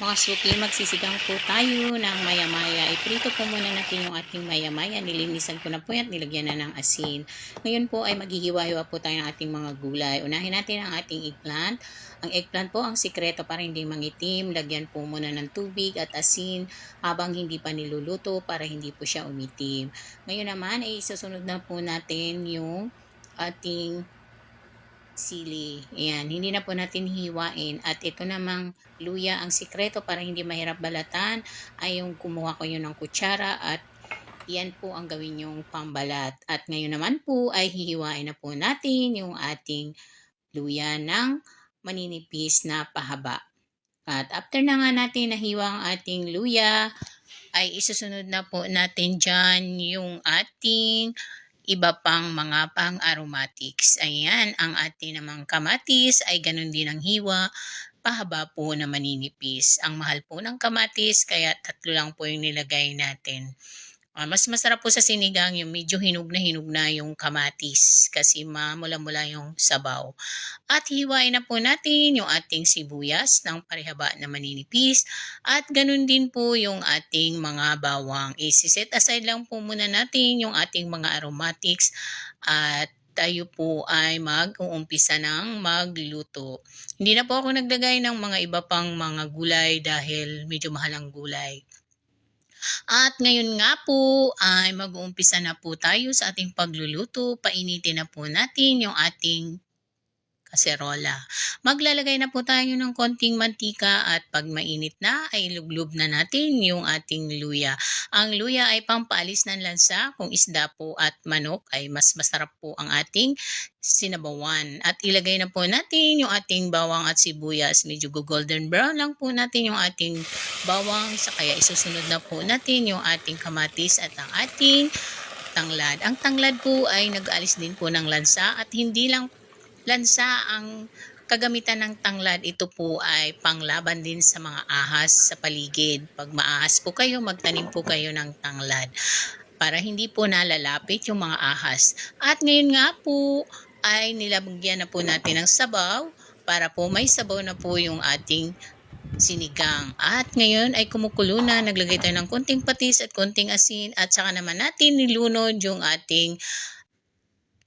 Mga suki, magsisigang po tayo ng maya-maya. Iprito po muna natin yung ating maya-maya. Nilinisan ko na po yan, nilagyan na ng asin. Ngayon po ay maghihiwa-hiwa po tayo ng ating mga gulay. Unahin natin ang ating eggplant. Ang eggplant po ang sikreto para hindi mangitim. Lagyan po muna ng tubig at asin habang hindi pa niluluto para hindi po siya umitim. Ngayon naman ay isusunod na po natin yung ating sili. Ayan, hindi na po natin hiwain. At ito namang luya, ang sikreto para hindi mahirap balatan ay yung kumuha ko yun ng kutsara at yan po ang gawin yung pambalat. At ngayon naman po ay hihiwain na po natin yung ating luya ng maninipis na pahaba. At after na nga natin nahiwa ang ating luya, ay isusunod na po natin dyan yung ating iba pang mga pang-aromatics. Ayan, ang ating namang kamatis ay ganun din ang hiwa, pahaba po na maninipis. Ang mahal po ng kamatis, kaya 3 lang po yung nilagay natin. Mas masarap po sa sinigang yung medyo hinog na yung kamatis kasi mamula-mula yung sabaw. At hiwain na po natin yung ating sibuyas ng parehaba na maninipis at ganun din po yung ating mga bawang. Isiset aside lang po muna natin yung ating mga aromatics at tayo po ay mag-uumpisa ng magluto. Hindi na po ako naglagay ng mga iba pang mga gulay dahil medyo mahal ang gulay. At ngayon nga po ay mag-uumpisa na po tayo sa ating pagluluto. Painitin na po natin yung ating kaserola. Maglalagay na po tayo ng konting mantika at pag mainit na ay iluglob na natin yung ating luya. Ang luya ay pampaalis ng lansa. Kung isda po at manok ay mas masarap po ang ating sinabawan. At ilagay na po natin yung ating bawang at sibuyas. Medyo golden brown lang po natin yung ating bawang. Kaya isusunod na po natin yung ating kamatis at ang ating tanglad. Ang tanglad po ay nag-alis din po ng lansa at hindi lang lansa ang kagamitan ng tanglad. Ito po ay panglaban din sa mga ahas sa paligid. Pag maahas po kayo, magtanim po kayo ng tanglad para hindi po nalalapit yung mga ahas. At ngayon nga po ay nilagyan na po natin ng sabaw para po may sabaw na po yung ating sinigang. At ngayon ay kumukulo na, naglagay tayo ng konting patis at konting asin at saka naman natin nilunod yung ating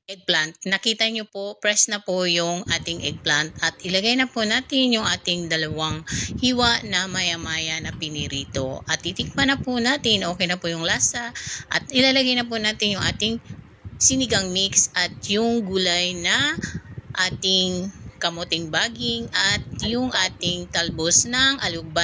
eggplant. Nakita nyo po, press na po yung ating eggplant at ilagay na po natin yung ating dalawang hiwa na maya-maya na pinirito. At titikman na po natin, okay na po yung lasa at ilalagay na po natin yung ating sinigang mix at yung gulay na ating kamuting baging at yung ating talbos ng alugbat